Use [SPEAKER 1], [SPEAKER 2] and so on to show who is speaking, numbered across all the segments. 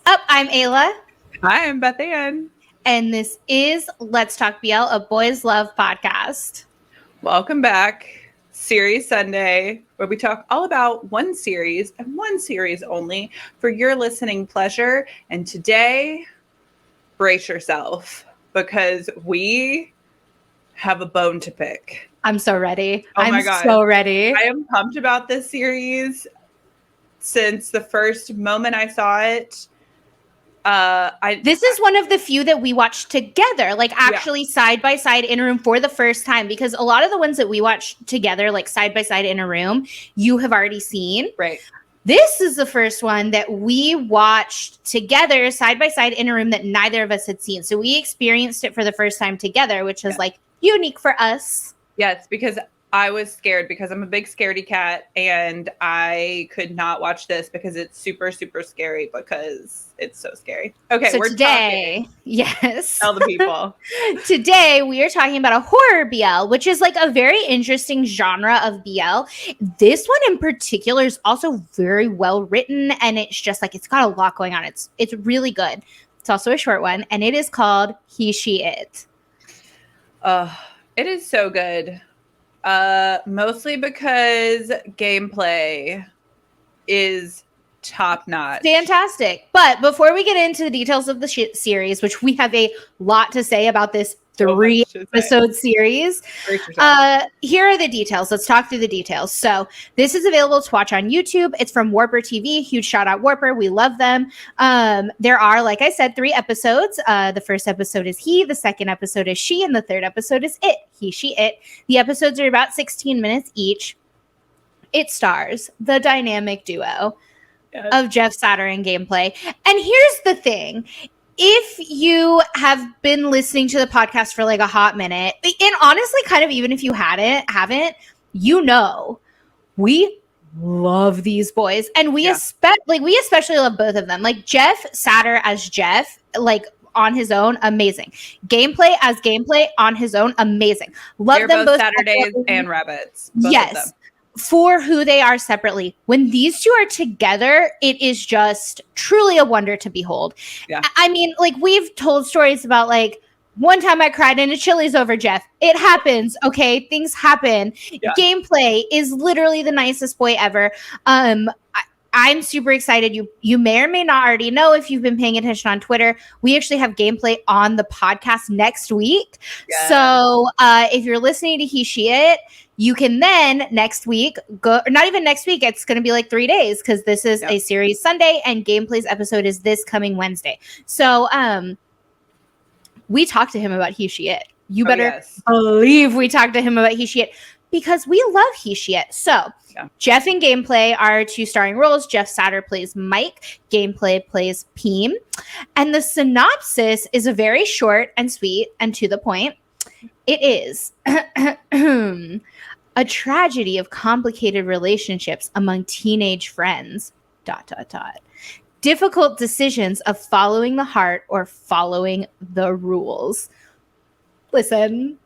[SPEAKER 1] I'm Ayla.
[SPEAKER 2] Hi, I'm Beth Ann.
[SPEAKER 1] And this is Let's Talk BL, a boys love podcast.
[SPEAKER 2] Welcome back. Series Sunday, where we talk all about one series and one series only for your listening pleasure. And today, brace yourself because we have a bone to pick.
[SPEAKER 1] I'm so ready.
[SPEAKER 2] My God.
[SPEAKER 1] So ready.
[SPEAKER 2] I am pumped about this series since the first moment I saw it.
[SPEAKER 1] This is one of the few that we watched together, like actually side by side in a room for the first time, because a lot of the ones that we watched together, like side by side in a room, you have already seen.
[SPEAKER 2] Right.
[SPEAKER 1] This is the first one that we watched together side by side in a room that neither of us had seen. So we experienced it for the first time together, which is like unique for us.
[SPEAKER 2] Yes, because I was scared because I'm a big scaredy cat and I could not watch this because it's super, super scary because it's so scary. Okay,
[SPEAKER 1] so
[SPEAKER 2] we're
[SPEAKER 1] today,
[SPEAKER 2] talking.
[SPEAKER 1] Yes.
[SPEAKER 2] Tell the people.
[SPEAKER 1] Today, we are talking about a horror BL, which is like a very interesting genre of BL. This one in particular is also very well written, and it's just like, it's got a lot going on. It's really good. It's also a short one, and it is called He, She, It.
[SPEAKER 2] It is so good. Mostly because gameplay is top notch.
[SPEAKER 1] Fantastic. But before we get into the details of the series, which we have a lot to say about this 3-episode series, here are the details. Let's talk through the details. So this is available to watch on YouTube. It's from Warper TV. Huge shout out Warper. We love them. There are, like I said, 3 episodes. The first episode is he, the second episode is she, and the third episode is it. He, she, it. The episodes are about 16 minutes each. It stars the dynamic duo of Jeff Satur and Gameplay. And here's the thing. If you have been listening to the podcast for like a hot minute, and honestly, kind of even if you haven't, you know, we love these boys. And we especially love both of them. Like Jeff Satur as Jeff, like on his own, amazing. Gameplay as Gameplay on his own, amazing. Love
[SPEAKER 2] They're
[SPEAKER 1] them both
[SPEAKER 2] Saturdays and rabbits.
[SPEAKER 1] Yes. For who they are separately. When these two are together, it is just truly a wonder to behold. Yeah. I mean, like, we've told stories about, like, one time I cried in a Chili's over Jeff. It happens, okay? Things happen. Yeah. Gameplay is literally the nicest boy ever. I'm super excited. You may or may not already know if you've been paying attention on Twitter. We actually have Gameplay on the podcast next week. Yes. So if you're listening to He, She, It, you can then next week go, or not even next week, it's going to be like 3 days because this is a series Sunday and Gameplay's episode is this coming Wednesday. So we talked to him about He, She, It. You better believe we talked to him about He, She, It because we love He, She, It. So Jeff and Gameplay are 2 starring roles. Jeff Satur plays Mike. Gameplay plays Peem. And the synopsis is a very short and sweet and to the point. It is a tragedy of complicated relationships among teenage friends, ... Difficult decisions of following the heart or following the rules. Listen.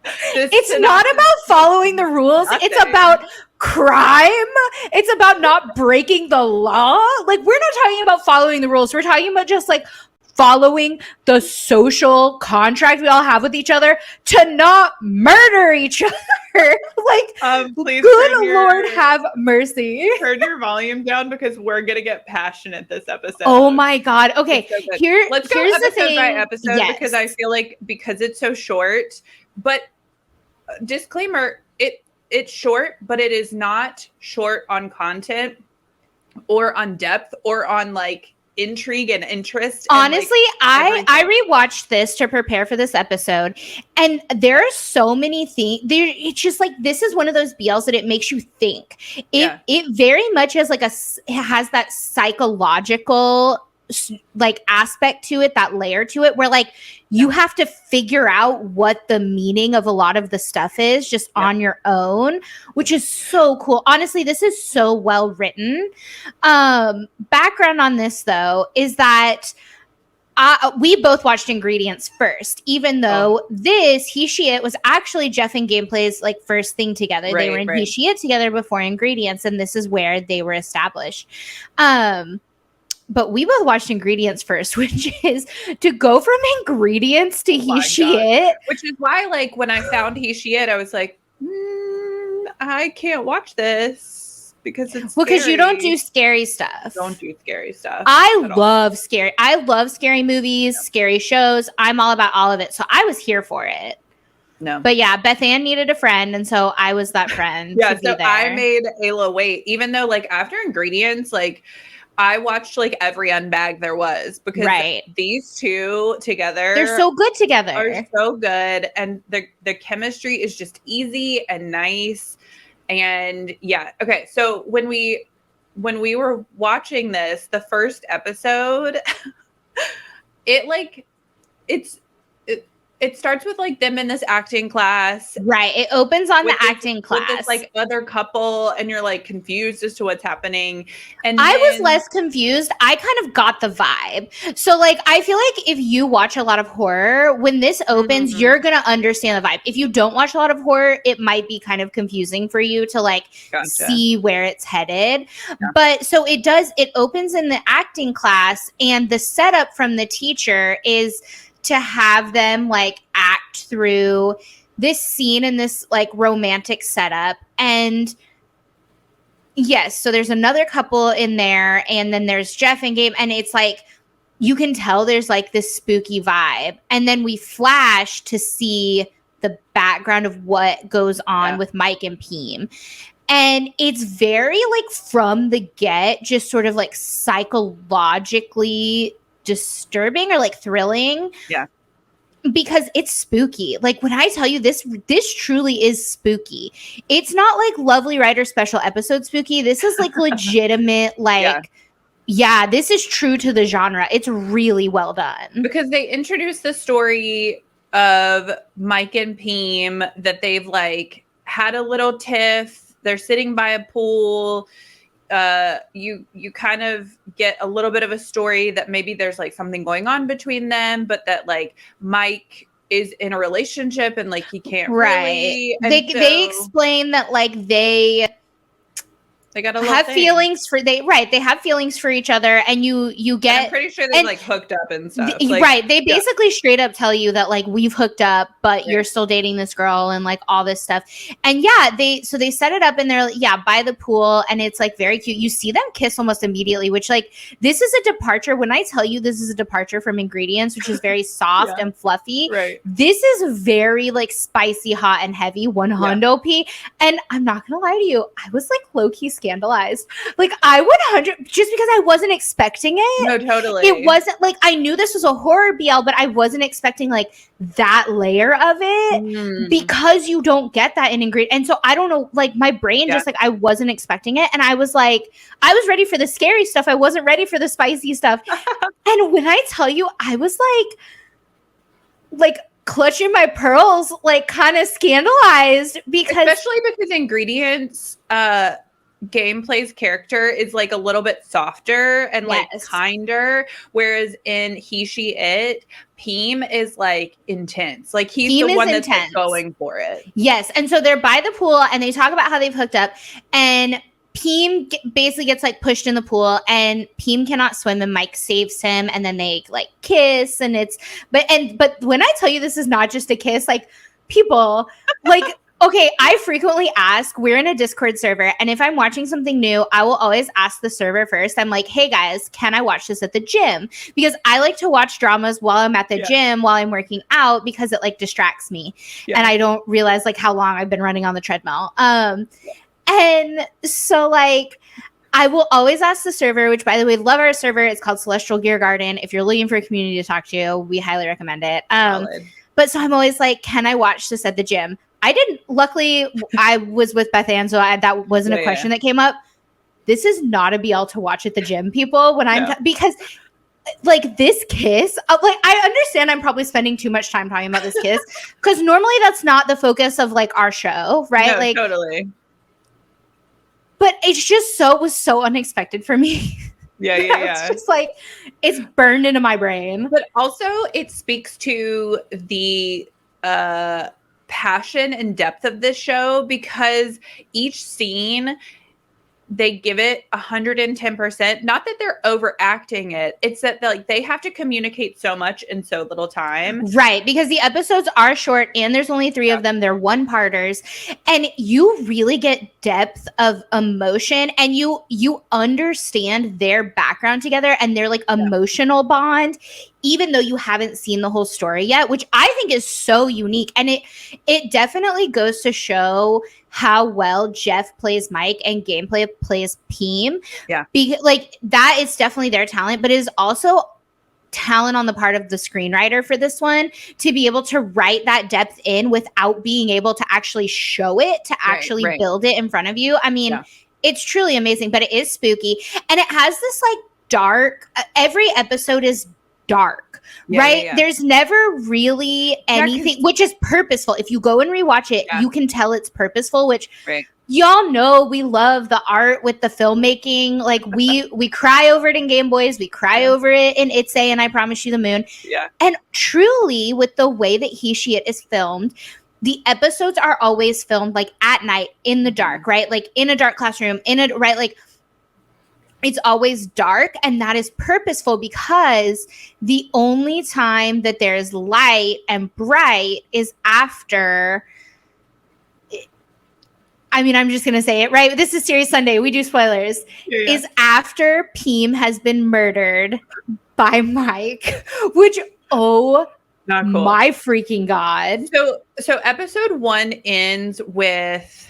[SPEAKER 1] It's not about following the rules. It's about crime. It's about not breaking the law. Like, we're not talking about following the rules. We're talking about just like following the social contract we all have with each other to not murder each other. Like, please, good Lord have mercy.
[SPEAKER 2] Turn your volume down because we're gonna get passionate this episode.
[SPEAKER 1] Oh my God. Okay,
[SPEAKER 2] so let's go episode by episode because I feel like because it's so short. But disclaimer: it's short, but it is not short on content or on depth or on like intrigue and interest.
[SPEAKER 1] Honestly, and, I rewatched this to prepare for this episode, and there are so many things. It's just like, this is one of those BLs that it makes you think. It very much has like it has that psychological like aspect to it, that layer to it, where like you have to figure out what the meaning of a lot of the stuff is just on your own, which is so cool. Honestly, this is so well written. Background on this though is that we both watched Ingredients first, even though this He She It was actually Jeff and Gameplay's like first thing together. They were in He She It together before Ingredients, and this is where they were established. But we both watched Ingredients first, which is to go from Ingredients to He She It.
[SPEAKER 2] Which is why, like, when I found He She It, I was like, I can't watch this. Because it's
[SPEAKER 1] because you don't do scary stuff.
[SPEAKER 2] Don't do scary stuff.
[SPEAKER 1] I love scary movies, scary shows. I'm all about all of it. So I was here for it.
[SPEAKER 2] No.
[SPEAKER 1] But yeah, Beth Ann needed a friend, and so I was that friend.
[SPEAKER 2] Yeah, so I made Ayla wait, even though like after Ingredients, like I watched like every Unbag there was because these two together,
[SPEAKER 1] they're so good together.
[SPEAKER 2] Are so good, and the chemistry is just easy and nice. And yeah, okay. So when we were watching this, the first episode, it starts with like them in this acting class.
[SPEAKER 1] Right. It opens on the acting class.
[SPEAKER 2] With this like other couple, and you're like confused as to what's happening. And
[SPEAKER 1] I was less confused. I kind of got the vibe. So like I feel like if you watch a lot of horror, when this opens, you're gonna understand the vibe. If you don't watch a lot of horror, it might be kind of confusing for you to like see where it's headed. Yeah. But so it opens in the acting class, and the setup from the teacher is to have them like act through this scene and this like romantic setup. And yes, so there's another couple in there, and then there's Jeff and Gabe, and it's like you can tell there's like this spooky vibe. And then we flash to see the background of what goes on with Mike and Peem. And it's very like from the get, just sort of like psychologically disturbing or like thrilling.
[SPEAKER 2] Yeah.
[SPEAKER 1] Because it's spooky. Like when I tell you this truly is spooky. It's not like Lovely Writer special episode spooky. This is like legitimate, like, this is true to the genre. It's really well done.
[SPEAKER 2] Because they introduced the story of Mike and Peem that they've like had a little tiff. They're sitting by a pool. You kind of get a little bit of a story that maybe there's like something going on between them, but that like Mike is in a relationship and like he can't really. And
[SPEAKER 1] they explain that like they
[SPEAKER 2] got a
[SPEAKER 1] have feelings for they have feelings for each other, and you get. And
[SPEAKER 2] I'm pretty sure they like hooked up and stuff.
[SPEAKER 1] They basically straight up tell you that like we've hooked up, but you're still dating this girl and like all this stuff. And they set it up, and they're by the pool, and it's like very cute. You see them kiss almost immediately, which like this is a departure. When I tell you this is a departure from Ingredients, which is very soft and fluffy, this is very like spicy, hot, and heavy. One hundo P. And I'm not gonna lie to you, I was like low key scandalized. Like I would just because I wasn't expecting it.
[SPEAKER 2] No, totally.
[SPEAKER 1] It wasn't like I knew this was a horror BL, but I wasn't expecting like that layer of it because you don't get that in Ingredient. And so I don't know, like my brain just like I wasn't expecting it, and I was like, I was ready for the scary stuff. I wasn't ready for the spicy stuff. And when I tell you, I was like clutching my pearls, like kind of scandalized
[SPEAKER 2] especially because Ingredients Gameplay's character is like a little bit softer and like kinder, whereas in He She It, Peem is like intense. Like he's the one that's like, going for it.
[SPEAKER 1] Yes. And so they're by the pool, and they talk about how they've hooked up, and Peem basically gets like pushed in the pool, and Peem cannot swim, and Mike saves him, and then they like kiss, and it's but when I tell you this is not just a kiss, like people like okay, I frequently ask, we're in a Discord server, and if I'm watching something new, I will always ask the server first. I'm like, hey guys, can I watch this at the gym? Because I like to watch dramas while I'm at the gym, while I'm working out, because it like distracts me. And I don't realize like how long I've been running on the treadmill. And so like, I will always ask the server, which by the way, love our server. It's called Celestial Gear Garden. If you're looking for a community to talk to, we highly recommend it. But so I'm always like, can I watch this at the gym? I didn't. Luckily, I was with Beth Ann, so that wasn't a question that came up. This is not a BL to watch at the gym, people. When I'm because, like this kiss, like I understand I'm probably spending too much time talking about this kiss because normally that's not the focus of like our show, right?
[SPEAKER 2] No,
[SPEAKER 1] like
[SPEAKER 2] totally.
[SPEAKER 1] But it's just was so unexpected for me.
[SPEAKER 2] Yeah.
[SPEAKER 1] It's just like, it's burned into my brain.
[SPEAKER 2] But also it speaks to the passion and depth of this show, because each scene they give it 110%. Not that they're overacting it. It's that they have to communicate so much in so little time.
[SPEAKER 1] Right. Because the episodes are short and there's only 3 of them. They're one-parters. And you really get depth of emotion, and you understand their background together and their emotional bond, even though you haven't seen the whole story yet, which I think is so unique. And it definitely goes to show how well Jeff plays Mike and Gameplay plays Peem.
[SPEAKER 2] Yeah.
[SPEAKER 1] Because that is definitely their talent, but it is also talent on the part of the screenwriter for this one to be able to write that depth in without being able to actually show it, to actually build it in front of you. I mean, it's truly amazing, but it is spooky. And it has this dark, every episode is dark, right?
[SPEAKER 2] Yeah.
[SPEAKER 1] There's never really anything, which is purposeful. If you go and rewatch it, you can tell it's purposeful, which y'all know we love the art with the filmmaking. We cry over it in Game Boys. We cry over it in It's A and I Promise You the Moon.
[SPEAKER 2] Yeah.
[SPEAKER 1] And truly, with the way that He, She, It is filmed, the episodes are always filmed at night in the dark, right? In a dark classroom, it's always dark, and that is purposeful because the only time that there's light and bright is after. I mean, I'm just going to say it, right? This is Series Sunday. We do spoilers. Yeah. Is after Peem has been murdered by Mike, which, my freaking God.
[SPEAKER 2] So episode 1 ends with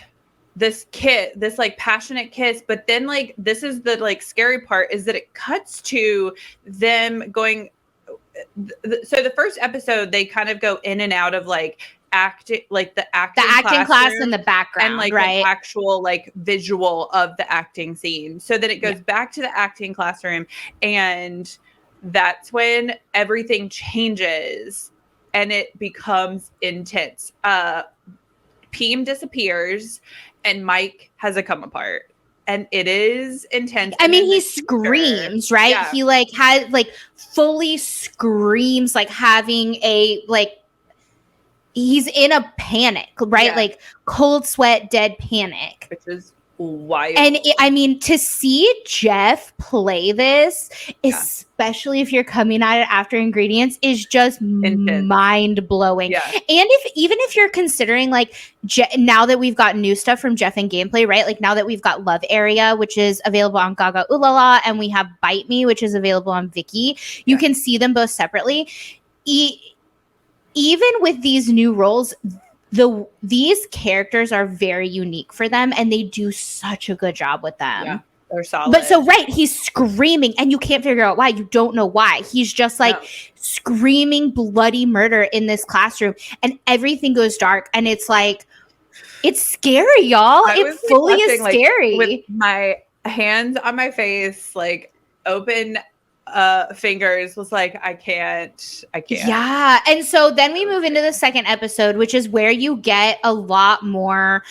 [SPEAKER 2] this passionate kiss, but then this is the scary part, is that it cuts to them going. So the first episode, they kind of go in and out of acting, the acting
[SPEAKER 1] class in the background,
[SPEAKER 2] and
[SPEAKER 1] right?
[SPEAKER 2] an actual visual of the acting scene. So then it goes back to the acting classroom, and that's when everything changes and it becomes intense. Peem disappears and Mike has a come apart, and it is intense.
[SPEAKER 1] I mean, he screams, right?
[SPEAKER 2] Yeah.
[SPEAKER 1] He has fully screams, having a he's in a panic, right?
[SPEAKER 2] Yeah.
[SPEAKER 1] Cold sweat, dead panic.
[SPEAKER 2] Which is wild.
[SPEAKER 1] And I mean, to see Jeff play this, especially if you're coming at it after Ingredients, is just mind blowing.
[SPEAKER 2] Yeah.
[SPEAKER 1] And even if you're considering now that we've got new stuff from Jeff and Gameplay, right? Now that we've got Love Area, which is available on Gaga Ooh La La, and we have Bite Me, which is available on Viki, you can see them both separately. Even with these new roles, these characters are very unique for them, and they do such a good job with them.
[SPEAKER 2] Yeah, they're solid.
[SPEAKER 1] But he's screaming, and you can't figure out why. You don't know why. He's just screaming bloody murder in this classroom, and everything goes dark, and it's it's scary, y'all. It fully is scary.
[SPEAKER 2] With my hands on my face, open fingers, was I can't.
[SPEAKER 1] Yeah. And so then we move into the second episode, which is where you get a lot more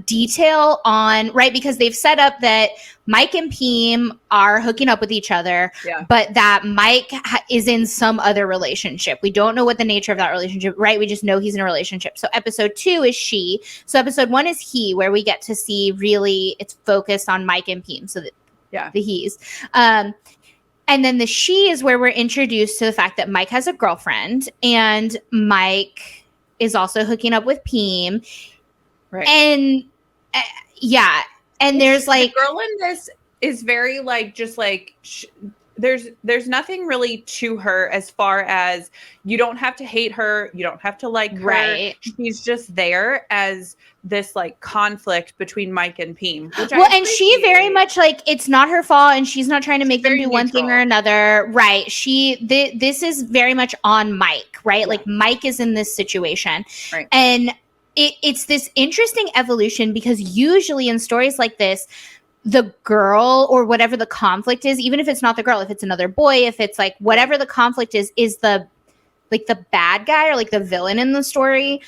[SPEAKER 1] detail on, right? Because they've set up that Mike and Peem are hooking up with each other, but that Mike is in some other relationship. We don't know what the nature of that relationship, right? We just know he's in a relationship. So episode 2 is she. So episode 1 is he, where we get to see really it's focused on Mike and Peem. So the he's. And then the she is where we're introduced to the fact that Mike has a girlfriend, and Mike is also hooking up with Peem.
[SPEAKER 2] Right.
[SPEAKER 1] And and there's
[SPEAKER 2] the girl in this is very there's nothing really to her, as far as you don't have to hate her, you don't have to like her.
[SPEAKER 1] Right.
[SPEAKER 2] She's just there as this conflict between Mike and Peem.
[SPEAKER 1] And she very much it's not her fault, and she's not trying to make them do one thing or another. Right. This is very much on Mike, right? Yeah. Mike is in this situation.
[SPEAKER 2] Right.
[SPEAKER 1] And it's this interesting evolution, because usually in stories like this, the girl or whatever the conflict is, even if it's not the girl, if it's another boy, if it's whatever the conflict is the the bad guy or the villain in the story.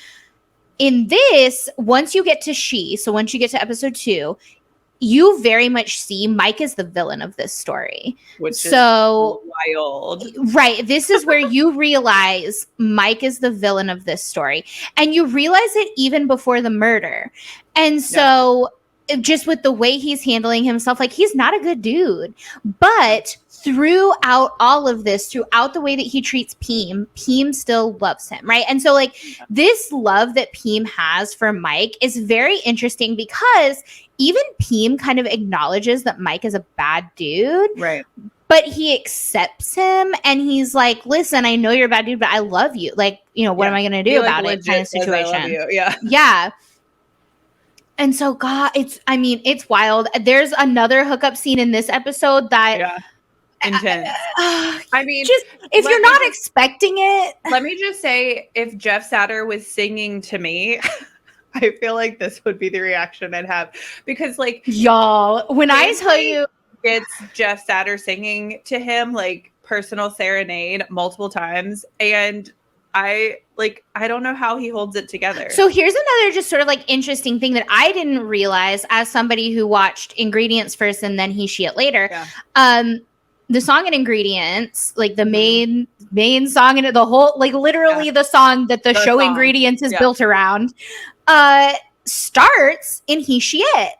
[SPEAKER 1] In this, once you get to she, so once you get to episode 2, you very much see Mike is the villain of this story.
[SPEAKER 2] Which is wild.
[SPEAKER 1] Right. This is where you realize Mike is the villain of this story. And you realize it even before the murder. And so just with the way he's handling himself, like he's not a good dude. But throughout all of this, throughout the way that he treats Peem still loves him, right? And so like this love that Peem has for Mike is very interesting because even Peem kind of acknowledges that Mike is a bad dude.
[SPEAKER 2] Right.
[SPEAKER 1] But he accepts him and he's like, listen, I know you're a bad dude, but I love you. Like, you know, what am I going to do about it kind of situation?
[SPEAKER 2] Yeah.
[SPEAKER 1] Yeah. And so, God, it's wild. There's another hookup scene in this episode that
[SPEAKER 2] intense. I mean,
[SPEAKER 1] just if you're not expecting it.
[SPEAKER 2] Let me just say, if Jeff Satur was singing to me, I feel like this would be the reaction I'd have. Because like
[SPEAKER 1] y'all, when I tell you
[SPEAKER 2] it's Jeff Satur singing to him, like personal serenade multiple times, and I don't know how he holds it together.
[SPEAKER 1] So here's another just sort of like interesting thing that I didn't realize as somebody who watched Ingredients first and then He, She, It later. Yeah. The song in Ingredients, like the main song in it, the whole, like literally the song that the show song. Ingredients is built around, starts in He, She, It.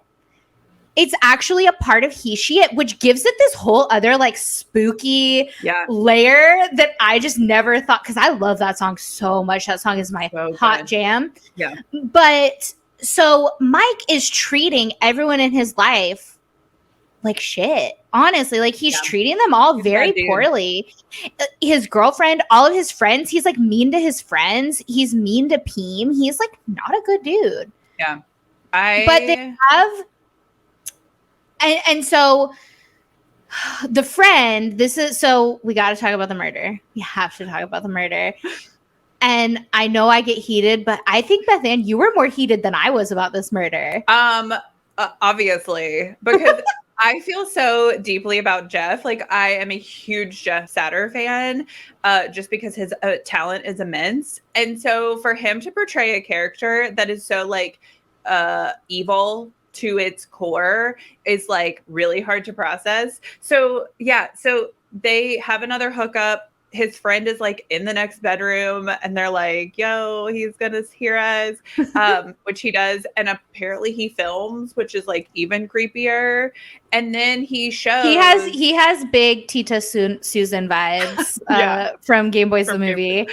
[SPEAKER 1] It's actually a part of He, She, It, which gives it this whole other like spooky layer that I just never thought, because I love that song so much. That song is my hot jam.
[SPEAKER 2] Yeah.
[SPEAKER 1] But so Mike is treating everyone in his life like shit. Honestly, like he's treating them all very poorly. His girlfriend, all of his friends, he's like mean to his friends. He's mean to Peem. He's like not a good dude.
[SPEAKER 2] Yeah.
[SPEAKER 1] But they have... And so the friend, we got to talk about the murder. We have to talk about the murder. And I know I get heated, but I think, Beth Ann, you were more heated than I was about this murder.
[SPEAKER 2] Obviously, because I feel so deeply about Jeff. Like I am a huge Jeff Satur fan, just because his talent is immense. And so for him to portray a character that is so like evil to its core is like really hard to process. So they have another hookup. His friend is like in the next bedroom and they're like, yo, he's gonna hear us, which he does. And apparently he films, which is like even creepier. And then he shows
[SPEAKER 1] he has big Tita Susan vibes from Game Boys the movie.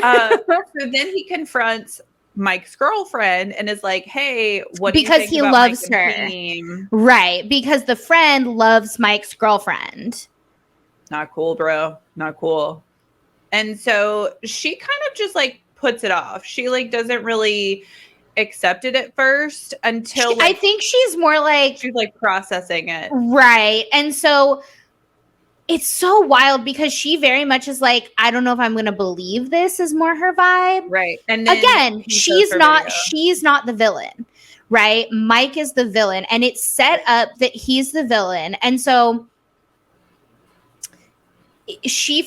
[SPEAKER 2] So then he confronts Mike's girlfriend and is like, hey, what do you think
[SPEAKER 1] because he
[SPEAKER 2] about
[SPEAKER 1] loves
[SPEAKER 2] Mike
[SPEAKER 1] her, right? Because the friend loves Mike's girlfriend.
[SPEAKER 2] Not cool, bro. Not cool. And so she kind of just like puts it off. She like doesn't really accept it at first until
[SPEAKER 1] I think she's more like
[SPEAKER 2] she's like processing it,
[SPEAKER 1] right? And so it's so wild because she very much is like, I don't know if I'm going to believe this is more her vibe.
[SPEAKER 2] Right. And then
[SPEAKER 1] again, she's not the villain, right? Mike is the villain and it's set up that he's the villain. And so she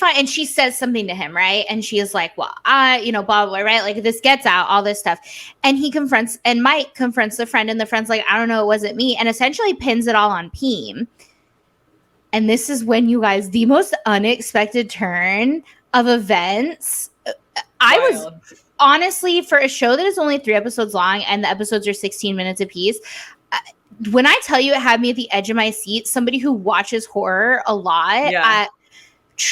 [SPEAKER 1] says something to him, right? And she is like, well, blah, blah, blah, right? Like this gets out, all this stuff. And Mike confronts the friend and the friend's like, I don't know, it wasn't me. And essentially pins it all on Peem. And this is when, you guys, the most unexpected turn of events. I was honestly, for a show that is only 3 episodes long and the episodes are 16 minutes apiece, when I tell you it had me at the edge of my seat, somebody who watches horror a lot,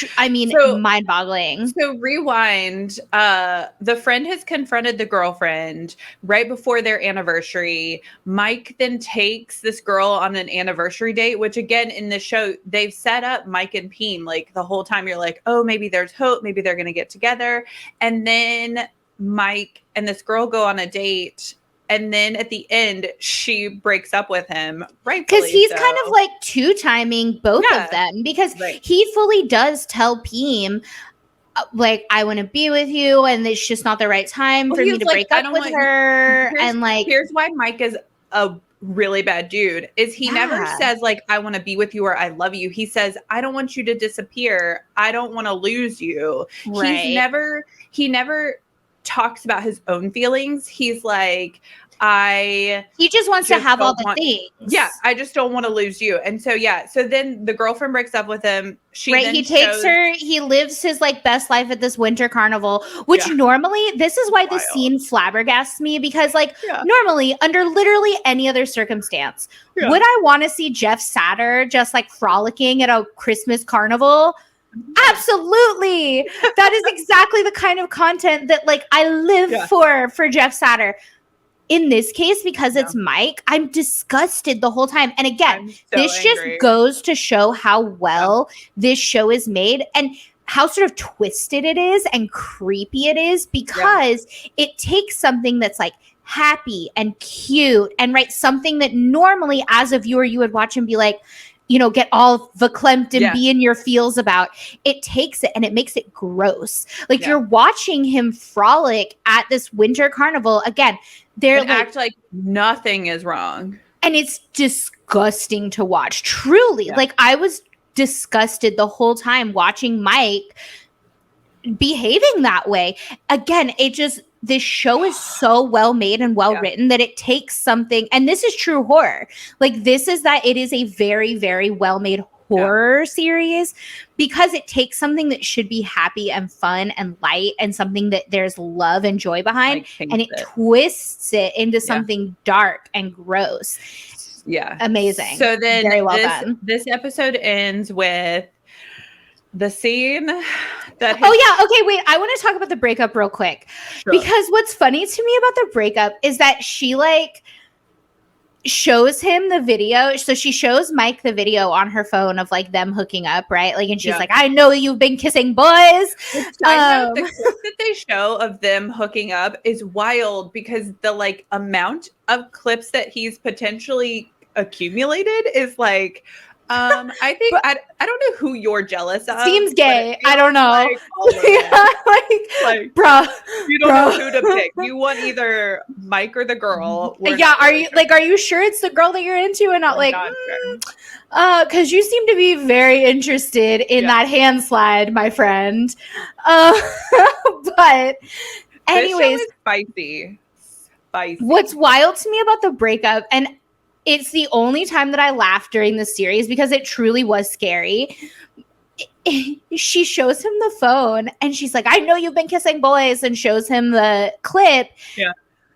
[SPEAKER 1] mind-boggling.
[SPEAKER 2] So rewind. The friend has confronted the girlfriend right before their anniversary. Mike then takes this girl on an anniversary date, which again, in the show, they've set up Mike and Peem. Like the whole time you're like, oh, maybe there's hope. Maybe they're going to get together. And then Mike and this girl go on a date. And then at the end, she breaks up with him, right?
[SPEAKER 1] Because he's kind of like two-timing both of them. Because he fully does tell Peem, like, I want to be with you, and it's just not the right time for me to break up with her. And like,
[SPEAKER 2] here's why Mike is a really bad dude: is he never says like, I want to be with you or I love you. He says, I don't want you to disappear. I don't want to lose you. Right. He never talks about his own feelings. He's like,
[SPEAKER 1] he just wants to have all the things.
[SPEAKER 2] Yeah, I just don't want to lose you. And so, so then the girlfriend breaks up with him.
[SPEAKER 1] He takes her, he lives his like best life at this winter carnival, which normally, this is why this scene flabbergasts me, because like normally under literally any other circumstance, would I want to see Jeff Satur just like frolicking at a Christmas carnival? Absolutely. That is exactly the kind of content that like I live for Jeff Satur. In this case, because it's Mike, I'm disgusted the whole time. And again, this just goes to show how well this show is made and how sort of twisted it is and creepy it is, because it takes something that's like happy and cute and something that normally as a viewer you would watch and be like, you know, get all verklempt and be in your feels about. It takes it and it makes it gross. Like you're watching him frolic at this winter carnival. Again, they're like,
[SPEAKER 2] act like nothing is wrong.
[SPEAKER 1] And it's disgusting to watch. Truly. Like I was disgusted the whole time watching Mike behaving that way. Again, this show is so well made and well written that it takes something, and this is true horror. Like this is that it is a very, very well made horror series, because it takes something that should be happy and fun and light and something that there's love and joy behind, and it twists it into something dark and gross.
[SPEAKER 2] Yeah.
[SPEAKER 1] Amazing.
[SPEAKER 2] So then
[SPEAKER 1] very well done.
[SPEAKER 2] This episode ends with the scene that
[SPEAKER 1] okay, wait, I want to talk about the breakup real quick. Because what's funny to me about the breakup is that she like shows him the video. So she shows Mike the video on her phone of like them hooking up, right? Like, and she's like, I know you've been kissing boys.
[SPEAKER 2] The clip that they show of them hooking up is wild, because the like amount of clips that he's potentially accumulated is like, I think I don't know who you're jealous of.
[SPEAKER 1] Seems gay. I don't know.
[SPEAKER 2] Like,
[SPEAKER 1] bro,
[SPEAKER 2] you don't know who to pick. You want either Mike or the girl.
[SPEAKER 1] Are you sure it's the girl that you're into and not because you seem to be very interested in that hand slide, my friend. But anyways,
[SPEAKER 2] this show is spicy.
[SPEAKER 1] What's wild to me about the breakup, and it's the only time that I laughed during the series because it truly was scary. She shows him the phone and she's like, I know you've been kissing boys, and shows him the clip. Yeah.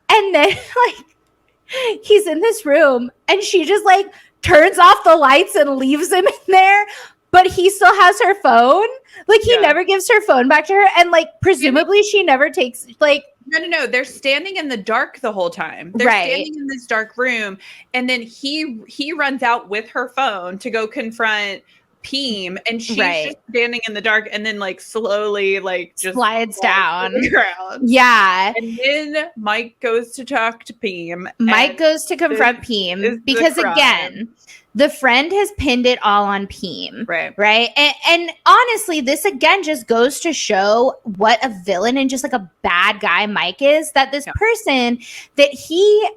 [SPEAKER 1] And then like he's in this room and she just like turns off the lights and leaves him in there. But he still has her phone. Like he never gives her phone back to her. And like presumably she never takes like
[SPEAKER 2] No. They're standing in the dark the whole time. They're standing in this dark room. And then he runs out with her phone to go confront Peem, and she's just standing in the dark, and then like slowly like just
[SPEAKER 1] slides down
[SPEAKER 2] the ground.
[SPEAKER 1] Yeah.
[SPEAKER 2] And then Mike goes to talk to Peem.
[SPEAKER 1] Mike goes to confront Peem because again, the friend has pinned it all on Peem. Right. And honestly, this again just goes to show what a villain and just like a bad guy Mike is, that this person that he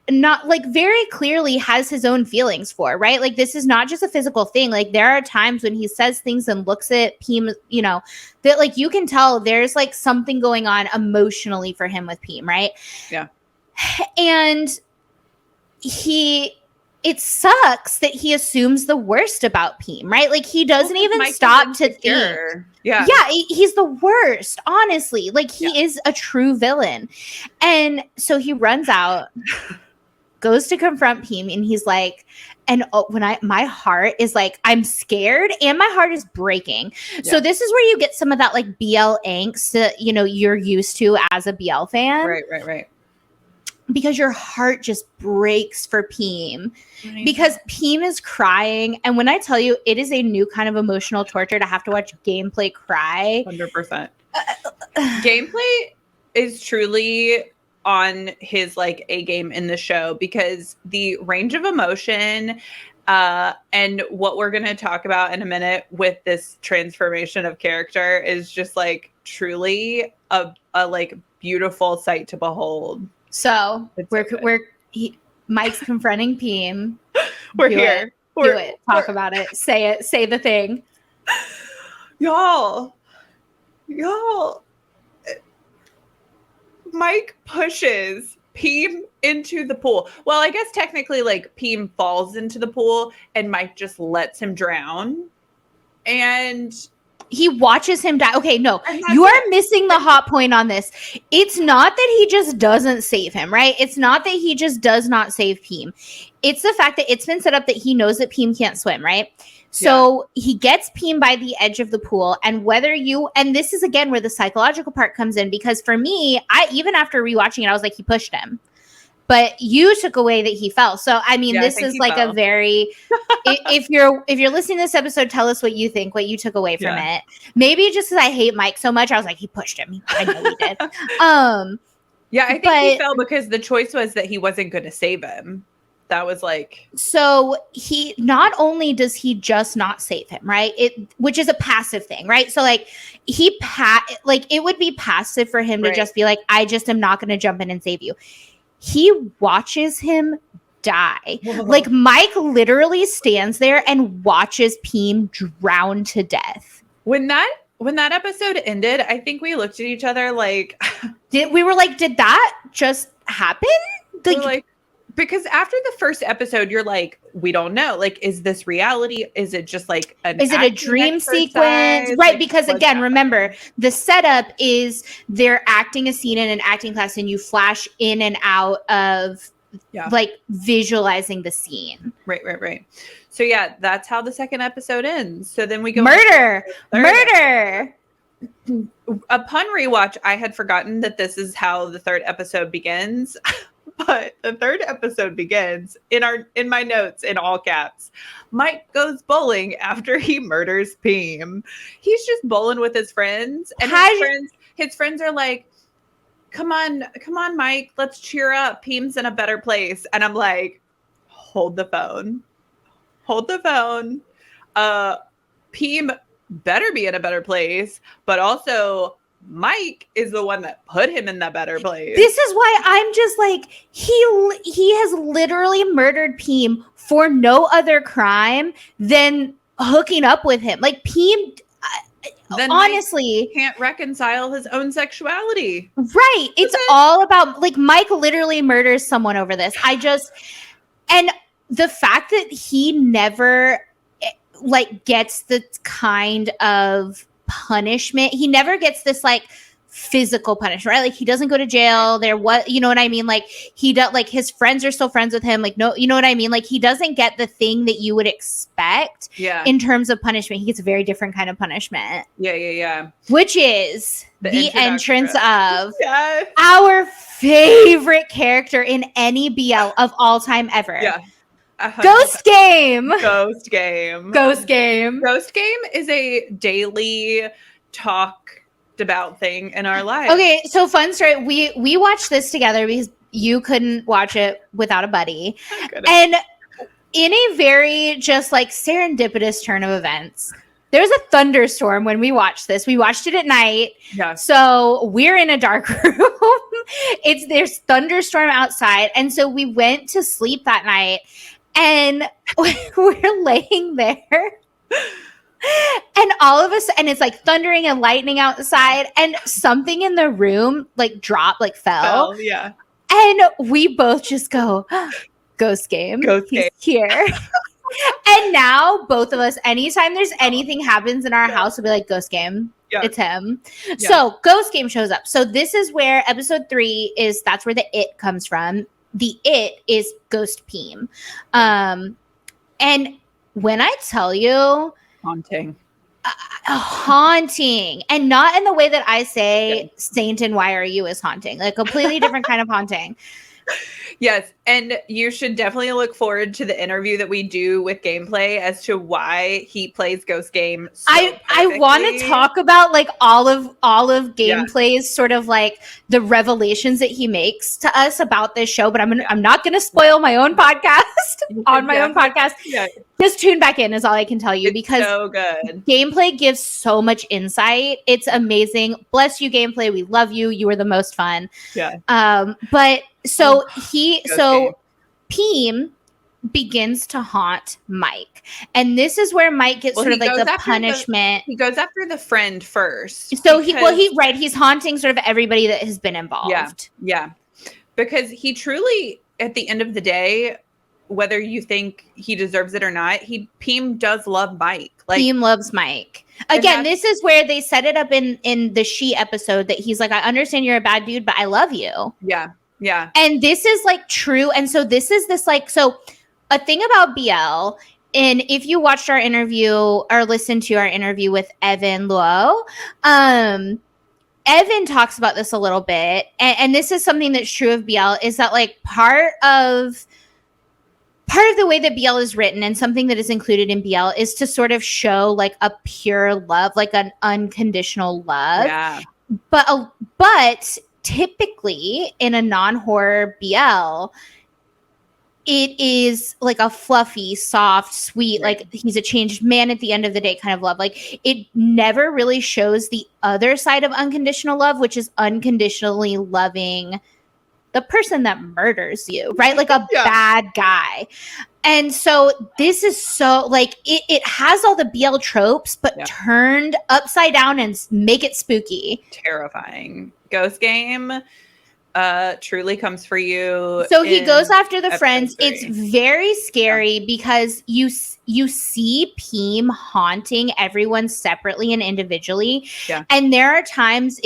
[SPEAKER 1] not like very clearly has his own feelings for, right? Like this is not just a physical thing. Like there are times when he says things and looks at Peem, you know, that like you can tell there's like something going on emotionally for him with Peem, right? Yeah. And it sucks that he assumes the worst about Peem, right? Like he doesn't even stop to think. Yeah, he's the worst, honestly. Like he is a true villain. And so he runs out, goes to confront Peem, and he's like, and my heart is like, I'm scared and my heart is breaking. Yeah. So this is where you get some of that like BL angst that, you know, you're used to as a BL fan.
[SPEAKER 2] Right.
[SPEAKER 1] Because your heart just breaks for Peem. Because Peem is crying. And when I tell you, it is a new kind of emotional torture to have to watch Gameplay cry.
[SPEAKER 2] 100%. Gameplay is truly on his like A game in the show, because the range of emotion and what we're going to talk about in a minute with this transformation of character is just like truly a like beautiful sight to behold.
[SPEAKER 1] So Mike's confronting Peem.
[SPEAKER 2] We're here.
[SPEAKER 1] Do it. Talk about it. Say it. Say the thing.
[SPEAKER 2] Y'all. Mike pushes Peem into the pool. Well, I guess technically like Peem falls into the pool and Mike just lets him drown. And
[SPEAKER 1] he watches him die. Okay, no, you are missing the hot point on this. It's not that he just doesn't save him, right? It's not that he just does not save Peem. It's the fact that it's been set up that he knows that Peem can't swim, right? So he gets Peem by the edge of the pool, and and this is again where the psychological part comes in, because for me, even after rewatching it, I was like, he pushed him. But you took away that he fell. So I mean, this is like a very if you're listening to this episode, tell us what you think, what you took away from it. Maybe just because I hate Mike so much, I was like, he pushed him. I know he did.
[SPEAKER 2] I think he fell because the choice was that he wasn't going to save him. That was like,
[SPEAKER 1] so he not only does he just not save him, right? Which is a passive thing, right? So like it would be passive for him to just be like, I just am not going to jump in and save you. He watches him die. Whoa. Like Mike literally stands there and watches Peem drown to death.
[SPEAKER 2] When that episode ended, I think we looked at each other like,
[SPEAKER 1] did that just happen?
[SPEAKER 2] Because after the first episode, you're like, we don't know. Like, is this reality? Is it just like
[SPEAKER 1] is it a dream sequence? Right. Like, because again, remember, the setup is they're acting a scene in an acting class and you flash in and out of like visualizing the scene.
[SPEAKER 2] Right. So yeah, that's how the second episode ends. So then we go
[SPEAKER 1] murder.
[SPEAKER 2] Upon rewatch, I had forgotten that this is how the third episode begins. But the third episode begins in my notes in all caps. Mike goes bowling after he murders Peem. He's just bowling with his friends, and his friends are like, "Come on, Mike, let's cheer up. Peem's in a better place." And I'm like, "Hold the phone. Peem better be in a better place, but also." Mike is the one that put him in that better place.
[SPEAKER 1] This is why I'm just like, he has literally murdered Peem for no other crime than hooking up with him. Like Peem,
[SPEAKER 2] then honestly, Mike can't reconcile his own sexuality.
[SPEAKER 1] Right. It's all about like Mike literally murders someone over this. And the fact that he never like gets the kind of punishment, he never gets this like physical punishment, right? Like he doesn't go to jail. You know what I mean? Like he does, like his friends are still friends with him. Like, no, you know what I mean? Like he doesn't get the thing that you would expect in terms of punishment. He gets a very different kind of punishment.
[SPEAKER 2] Yeah.
[SPEAKER 1] Which is the entrance of our favorite character in any BL of all time ever.
[SPEAKER 2] Yeah.
[SPEAKER 1] Ghost Game
[SPEAKER 2] is a daily talked about thing in our lives.
[SPEAKER 1] Okay, so fun story. We watched this together because you couldn't watch it without a buddy. And in a very just like serendipitous turn of events, there's a thunderstorm when we watched this. We watched it at night.
[SPEAKER 2] Yeah.
[SPEAKER 1] So we're in a dark room. There's thunderstorm outside. And so we went to sleep that night. And we're laying there and all of us, and it's like thundering and lightning outside, and something in the room like dropped, like fell.
[SPEAKER 2] Yeah.
[SPEAKER 1] And we both just go, Ghost Game. He's here. And now both of us, anytime there's anything happens in our house, we'll be like, Ghost Game. Yeah. It's him. Yeah. So Ghost Game shows up. So this is where episode 3 is. That's where the it comes from. The it is Ghost Peem. And when I tell you
[SPEAKER 2] haunting,
[SPEAKER 1] and not in the way that I say Saint and Why Are You is haunting, like completely different kind of haunting.
[SPEAKER 2] Yes. And you should definitely look forward to the interview that we do with Gameplay as to why he plays Ghost Game. So
[SPEAKER 1] I want to talk about like all of Gameplay's sort of like the revelations that he makes to us about this show, but I'm not going to spoil my own podcast on my own podcast. Yeah. Just tune back in is all I can tell you, because
[SPEAKER 2] so good.
[SPEAKER 1] Gameplay gives so much insight. It's amazing. Bless you, Gameplay. We love you. You were the most fun.
[SPEAKER 2] Yeah.
[SPEAKER 1] But so Peem begins to haunt Mike. And this is where Mike gets sort of like the punishment.
[SPEAKER 2] He goes after the friend first.
[SPEAKER 1] So he's haunting sort of everybody that has been involved.
[SPEAKER 2] Yeah. Because he truly, at the end of the day, whether you think he deserves it or not, Peem does love Mike. Like,
[SPEAKER 1] Peem loves Mike. Again, this is where they set it up in the She episode that he's like, I understand you're a bad dude, but I love you.
[SPEAKER 2] Yeah. Yeah.
[SPEAKER 1] And this is like true. And so this is this like, so a thing about BL, and if you watched our interview or listened to our interview with Evan Luo, Evan talks about this a little bit. And this is something that's true of BL, is that like part of the way that BL is written and something that is included in BL is to sort of show like a pure love, like an unconditional love.
[SPEAKER 2] Yeah.
[SPEAKER 1] But typically in a non-horror BL, it is like a fluffy, soft, sweet,
[SPEAKER 2] right.
[SPEAKER 1] Like he's a changed man at the end of the day kind of love. Like it never really shows the other side of unconditional love, which is unconditionally loving the person that murders you, right? Like a bad guy. And so this is so like it has all the BL tropes, but turned upside down and make it spooky.
[SPEAKER 2] Terrifying. Ghost Game truly comes for you.
[SPEAKER 1] So he goes after the friends. 3. It's very scary because you see Peem haunting everyone separately and individually. Yeah. And there are times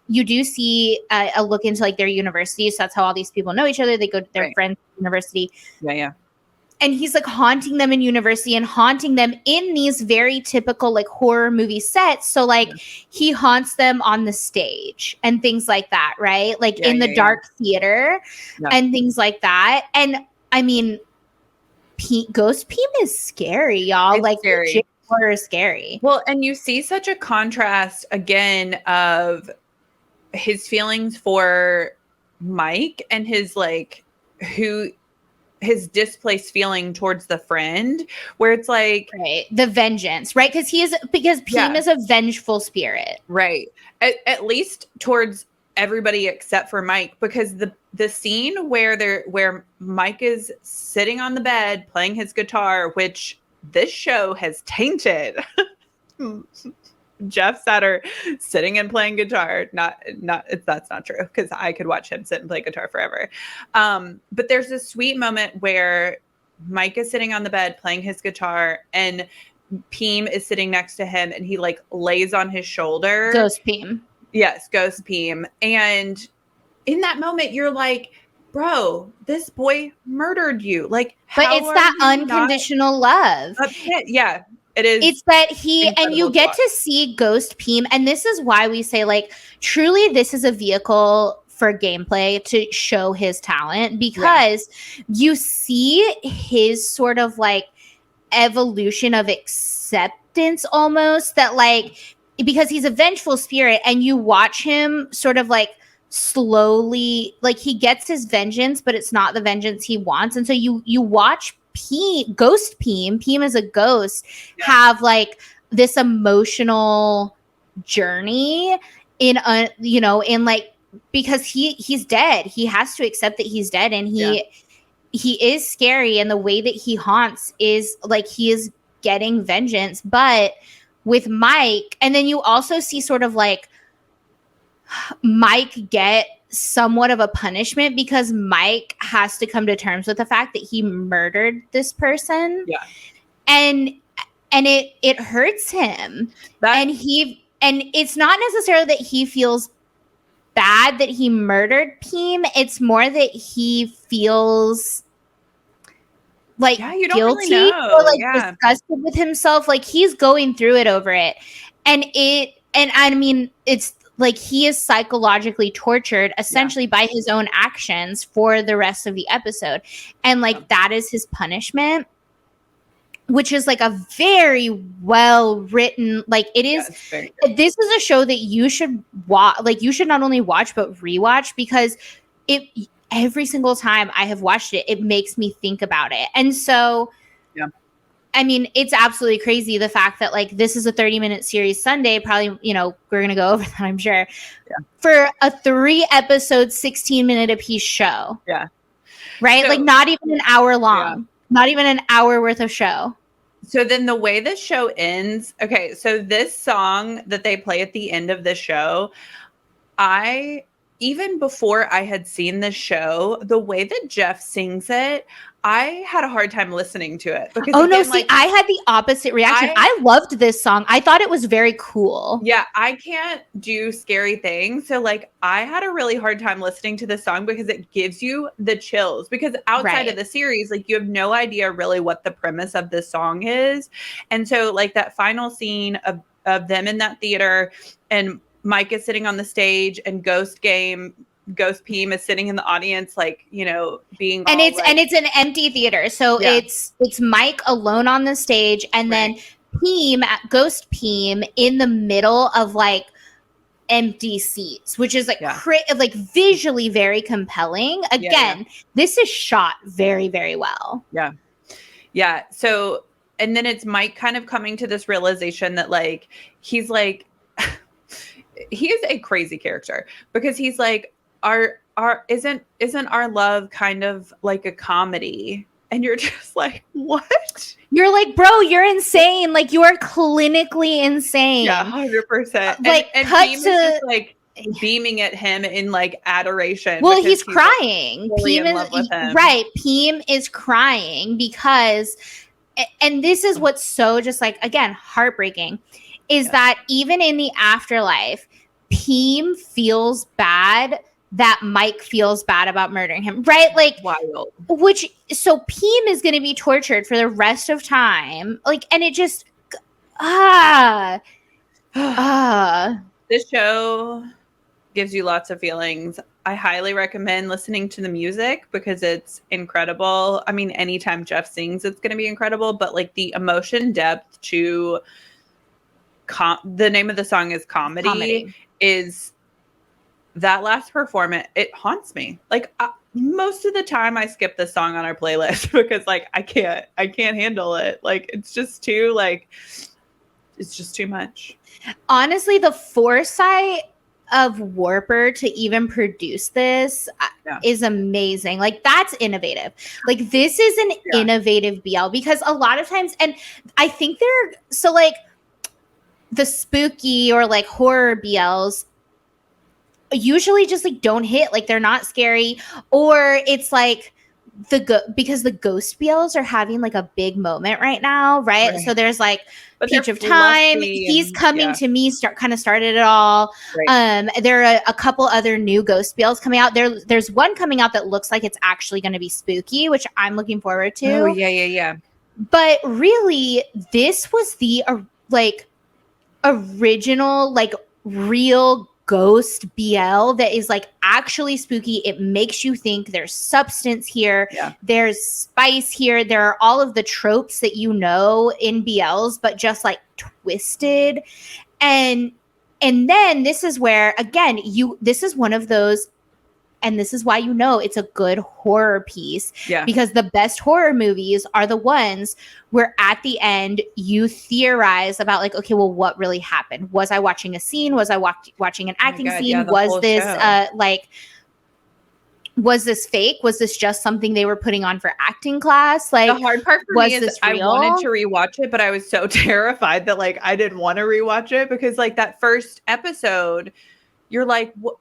[SPEAKER 1] you do see a look into like their university. So that's how all these people know each other. They go to their friends' university.
[SPEAKER 2] Yeah.
[SPEAKER 1] And he's like haunting them in university and haunting them in these very typical like horror movie sets. So like he haunts them on the stage and things like that, right? Like in the dark theater and things like that. And I mean, Ghost Peem is scary, y'all.
[SPEAKER 2] It's
[SPEAKER 1] like
[SPEAKER 2] scary.
[SPEAKER 1] Horror is scary.
[SPEAKER 2] Well, and you see such a contrast again of his feelings for Mike and his like his displaced feeling towards the friend, where it's like
[SPEAKER 1] the vengeance, right? Because Peem is a vengeful spirit,
[SPEAKER 2] right? At least towards everybody except for Mike, because the scene where Mike is sitting on the bed playing his guitar, which this show has tainted. Jeff Satur sitting and playing guitar. That's not true, because I could watch him sit and play guitar forever. But there's this sweet moment where Mike is sitting on the bed playing his guitar and Peem is sitting next to him and he like lays on his shoulder.
[SPEAKER 1] Ghost Peem.
[SPEAKER 2] Yes, Ghost Peem. And in that moment you're like, bro, this boy murdered you. Like,
[SPEAKER 1] but it's that unconditional love.
[SPEAKER 2] Yeah. It is.
[SPEAKER 1] It's that and you get to see Ghost Peem. And this is why we say, like, truly, this is a vehicle for gameplay to show his talent, because you see his sort of like evolution of acceptance almost, that like, because he's a vengeful spirit and you watch him sort of like slowly, like he gets his vengeance, but it's not the vengeance he wants. And so you watch Ghost Peem is a ghost, have like this emotional journey in like, because he's dead. He has to accept that he's dead, and he is scary, and the way that he haunts is like he is getting vengeance. But with Mike, and then you also see sort of like Mike get somewhat of a punishment, because Mike has to come to terms with the fact that he murdered this person. Yeah. And it hurts him. And it's not necessarily that he feels bad that he murdered Peem. It's more that he feels like guilty or like disgusted with himself. Like he's going through it over it. And I mean, it's like he is psychologically tortured essentially by his own actions for the rest of the episode. And like that is his punishment, which is like a very well written, like it is. This is a show that you should watch. Like you should not only watch, but rewatch, because every single time I have watched it, it makes me think about it. And so, I mean, it's absolutely crazy, the fact that like this is a 30-minute series Sunday. Probably, we're going to go over that, I'm sure, for a 3-episode, 16-minute apiece show.
[SPEAKER 2] Yeah.
[SPEAKER 1] right?
[SPEAKER 2] So,
[SPEAKER 1] like not even an hour long, not even an hour worth of show.
[SPEAKER 2] So then the way the show ends, okay, so this song that they play at the end of the show, even before I had seen the show, the way that Jeff sings it, I had a hard time listening to it because
[SPEAKER 1] I had the opposite reaction. I loved this song. I thought it was very cool.
[SPEAKER 2] Yeah, I can't do scary things. So like I had a really hard time listening to this song because it gives you the chills, because outside of the series, like you have no idea really what the premise of this song is. And so like that final scene of them in that theater, and Mike is sitting on the stage, and Ghost Peem is sitting in the audience, like, you know, being
[SPEAKER 1] and it's an empty theater. So it's Mike alone on the stage, and then Ghost Peem in the middle of like empty seats, which is like like visually very compelling. Again, this is shot very, very well.
[SPEAKER 2] Yeah. So, and then it's Mike kind of coming to this realization that like, he's like, he is a crazy character, because he's like, isn't our love kind of like a comedy? And you're just like, what?
[SPEAKER 1] You're like, bro, you're insane. Like, you are clinically insane.
[SPEAKER 2] Yeah, 100%.
[SPEAKER 1] Like,
[SPEAKER 2] and Peem is just like beaming at him in like adoration.
[SPEAKER 1] Well, he's crying.
[SPEAKER 2] Like, Peem is
[SPEAKER 1] right. Peem is crying because, and this is what's so just like, again, heartbreaking, is that even in the afterlife, Peem feels bad that Mike feels bad about murdering him, right? Like,
[SPEAKER 2] wild.
[SPEAKER 1] So Peem is going to be tortured for the rest of time. Like, and it just,
[SPEAKER 2] This show gives you lots of feelings. I highly recommend listening to the music because it's incredible. I mean, anytime Jeff sings, it's going to be incredible, but like the emotion depth to the name of the song is Comedy. Is that last performance, it haunts me. Like most of the time I skip this song on our playlist because like I can't handle it. Like it's just too much.
[SPEAKER 1] Honestly, the foresight of Warper to even produce this is amazing. Like, that's innovative. Like, this is an innovative BL, because a lot of times, and I think so like the spooky or like horror BLs usually just like don't hit, like they're not scary, or it's like because the ghost BLs are having like a big moment right now, right? So there's like Peach of Time, He's Coming to Me started it all. There are a couple other new ghost BLs coming out. There's one coming out that looks like it's actually going to be spooky, which I'm looking forward to.
[SPEAKER 2] Oh yeah.
[SPEAKER 1] But really, this was the like original, like real ghost BL that is like actually spooky. It makes you think. There's substance here. There's spice here. There are all of the tropes that you know in BLs, but just like twisted. And then this is where, again, this is one of those, and this is why you know it's a good horror piece. Because the best horror movies are the ones where at the end you theorize about like, okay, well, what really happened? Was I watching a scene? Was I watching an acting scene? Was this was this fake? Was this just something they were putting on for acting class? Like,
[SPEAKER 2] the hard part for me is I wanted to rewatch it, but I was so terrified that like I didn't want to rewatch it, because like that first episode, you're like, what?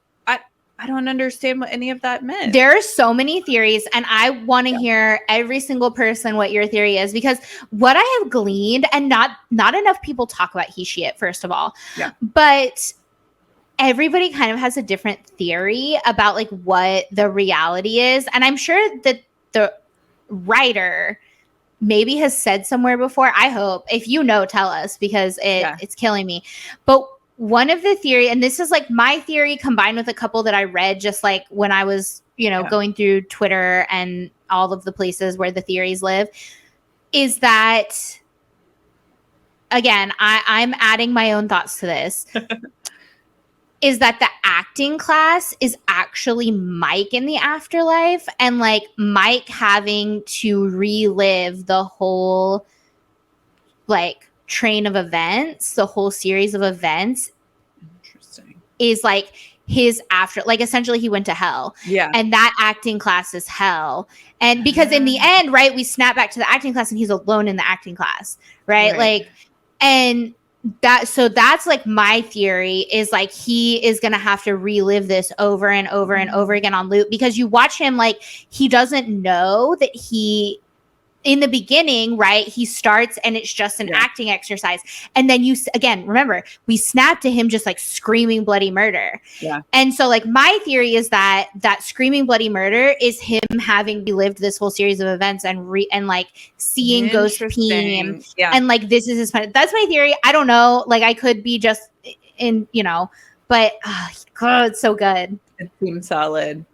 [SPEAKER 2] I don't understand what any of that meant.
[SPEAKER 1] There are so many theories, and I want to hear every single person what your theory is, because what I have gleaned, and not enough people talk about he, she, it, first of all, but everybody kind of has a different theory about like what the reality is. And I'm sure that the writer maybe has said somewhere before. I hope, if you know, tell us, because it's killing me. But one of the theory, and this is like my theory combined with a couple that I read just like when I was, going through Twitter and all of the places where the theories live, is that, again, I'm adding my own thoughts to this, is that the acting class is actually Mike in the afterlife, and like Mike having to relive the whole like train of events, the whole series of events.
[SPEAKER 2] Interesting.
[SPEAKER 1] Is like his after, like essentially he went to hell.
[SPEAKER 2] Yeah.
[SPEAKER 1] And that acting class is hell. And because in the end, right, we snap back to the acting class and he's alone in the acting class, right? Like, and that's like my theory is like he is gonna have to relive this over and over and over again on loop, because you watch him, like, he doesn't know that he, in the beginning, right, he starts and it's just an acting exercise. And then again, remember, we snap to him just like screaming bloody murder.
[SPEAKER 2] Yeah.
[SPEAKER 1] And so like my theory is that screaming bloody murder is him having relived this whole series of events and like seeing Ghost peeing. And like, this is his fun. That's my theory. I don't know. Like, I could be just in, you know, but God, it's so good.
[SPEAKER 2] It seems solid.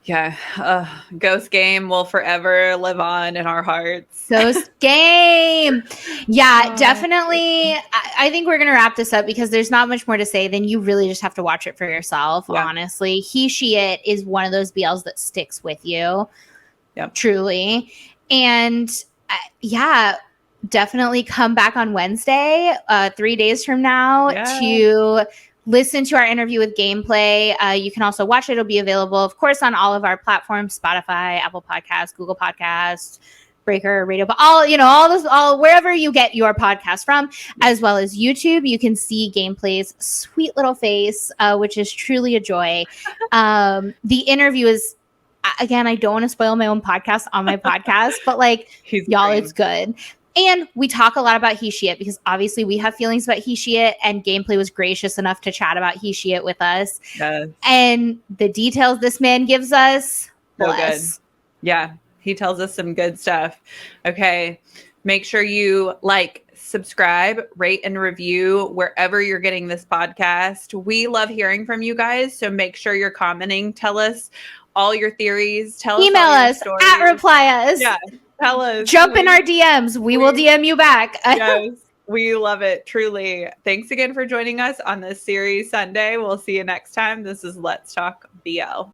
[SPEAKER 2] Yeah, Ghost Game will forever live on in our hearts.
[SPEAKER 1] Ghost Game. Yeah, definitely. I think we're going to wrap this up because there's not much more to say. Then you really just have to watch it for yourself, honestly. He, She, It is one of those BLs that sticks with you.
[SPEAKER 2] Yep.
[SPEAKER 1] Truly. And yeah, definitely come back on Wednesday, 3 days from now, to listen to our interview with Gameplay. You can also watch it. It'll be available, of course, on all of our platforms: Spotify, Apple Podcasts, Google Podcasts, Breaker, Radio, all wherever you get your podcast from, as well as YouTube. You can see Gameplay's sweet little face, which is truly a joy. The interview is, again, I don't want to spoil my own podcast on my podcast, but like, y'all, it's good. And we talk a lot about He, She, It because obviously we have feelings about He, She, It, and Gameplay was gracious enough to chat about He, She, It with us.
[SPEAKER 2] Yes.
[SPEAKER 1] And the details this man gives us,
[SPEAKER 2] bless. Good. Yeah, he tells us some good stuff. Okay, make sure you like, subscribe, rate, and review wherever you're getting this podcast. We love hearing from you guys, so make sure you're commenting. Tell us all your theories.
[SPEAKER 1] Email us at reply us.
[SPEAKER 2] Yeah. Tell us.
[SPEAKER 1] Jump in our DMs. We will DM you back.
[SPEAKER 2] Yes, we love it. Truly. Thanks again for joining us on this series Sunday. We'll see you next time. This is Let's Talk BL.